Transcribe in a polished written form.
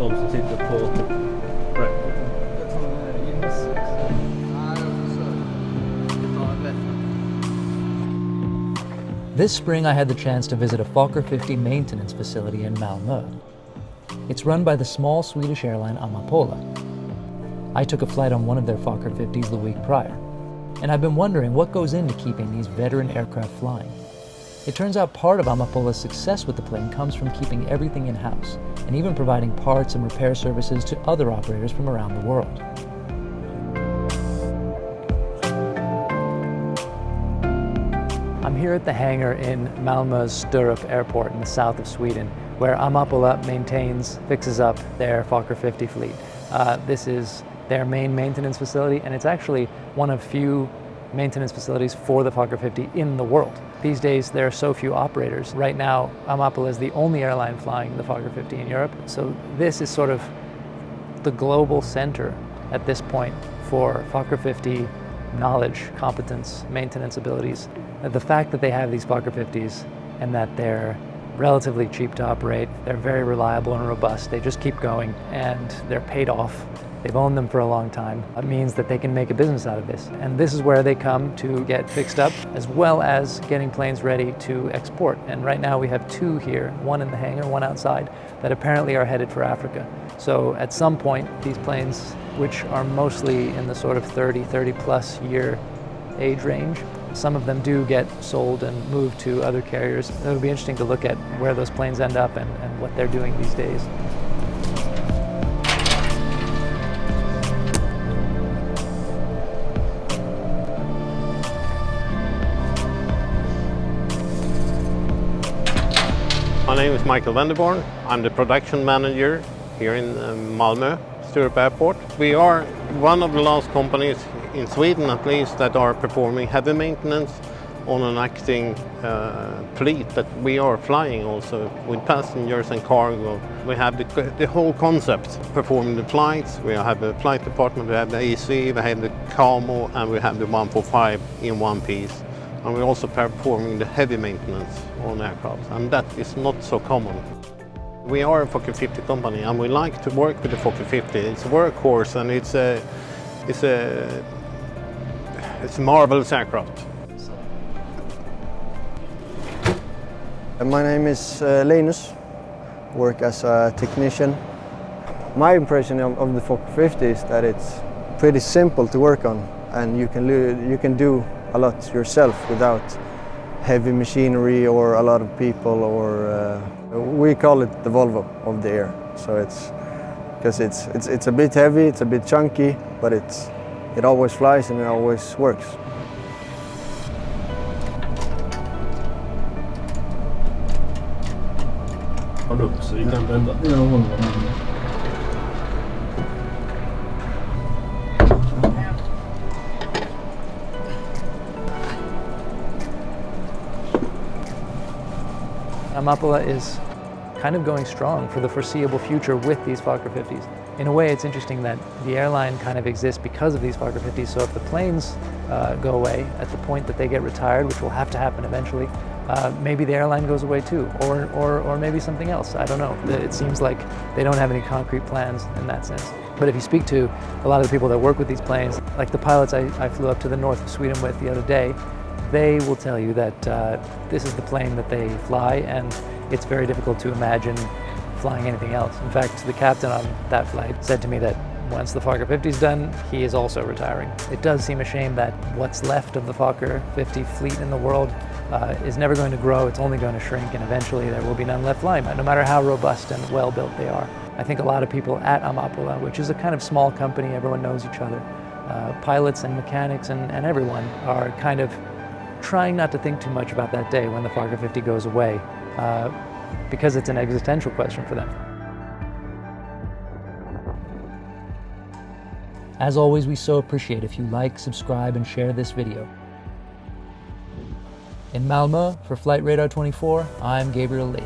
de som sitter på racket. This spring I had the chance to visit a Fokker 50 maintenance facility in Malmö. It's run by the small Swedish airline Amapola. I took a flight on one of their Fokker 50s the week prior, and I've been wondering what goes into keeping these veteran aircraft flying. It turns out part of Amapola's success with the plane comes from keeping everything in-house, and even providing parts and repair services to other operators from around the world. I'm here at the hangar in Malmö's Sturup airport in the south of Sweden, where Amapola fixes up their Fokker 50 fleet. This is their main maintenance facility, and it's actually one of few maintenance facilities for the Fokker 50 in the world. These days there are so few operators. Right now Amapola is the only airline flying the Fokker 50 in Europe, so this is sort of the global center at this point for Fokker 50 knowledge, competence, maintenance abilities. The fact that they have these Fokker 50s and that they're relatively cheap to operate, they're very reliable and robust, they just keep going, and they're paid off. They've owned them for a long time. It means that they can make a business out of this. And this is where they come to get fixed up, as well as getting planes ready to export. And right now we have two here, one in the hangar, one outside, that apparently are headed for Africa. So at some point, these planes, which are mostly in the sort of 30 plus year age range, some of them do get sold and moved to other carriers. It would be interesting to look at where those planes end up and what they're doing these days. My name is Mikael Wendeborn. I'm the production manager here in Malmö, Sturup Airport. We are one of the last companies in Sweden at least that are performing heavy maintenance on an acting fleet, but we are flying also with passengers and cargo. We have the whole concept performing the flights. We have a flight department, we have the AC, we have the CAMO, and we have the 145 in one piece. And we're also performing the heavy maintenance on aircraft, and that is not so common. We are a Fokker 50 company, and we like to work with the Fokker 50. It's a workhorse, and it's a marvelous aircraft. My name is Linus. Work as a technician. My impression of the Fokker 50 is that it's pretty simple to work on, and you can do a lot yourself without heavy machinery or a lot of people, or we call it the Volvo of the air. So it's a bit heavy, it's a bit chunky, but it always flies and it always works. Har du upp så vi kan vända? Ja, Volvo. Amapola is kind of going strong for the foreseeable future with these Fokker 50s. In a way, it's interesting that the airline kind of exists because of these Fokker 50s, so if the planes go away at the point that they get retired, which will have to happen eventually, maybe the airline goes away too, or maybe something else, I don't know. It seems like they don't have any concrete plans in that sense. But if you speak to a lot of the people that work with these planes, like the pilots I flew up to the north of Sweden with the other day, they will tell you that this is the plane that they fly, and it's very difficult to imagine flying anything else. In fact, the captain on that flight said to me that once the Fokker 50 is done, he is also retiring. It does seem a shame that what's left of the Fokker 50 fleet in the world is never going to grow, it's only going to shrink, and eventually there will be none left flying, no matter how robust and well built they are. I think a lot of people at Amapola, which is a kind of small company, everyone knows each other, pilots and mechanics and everyone are kind of trying not to think too much about that day when the Fokker 50 goes away, because it's an existential question for them. As always, we so appreciate if you like, subscribe, and share this video. In Malmö, for Flight Radar 24, I'm Gabriel Lee.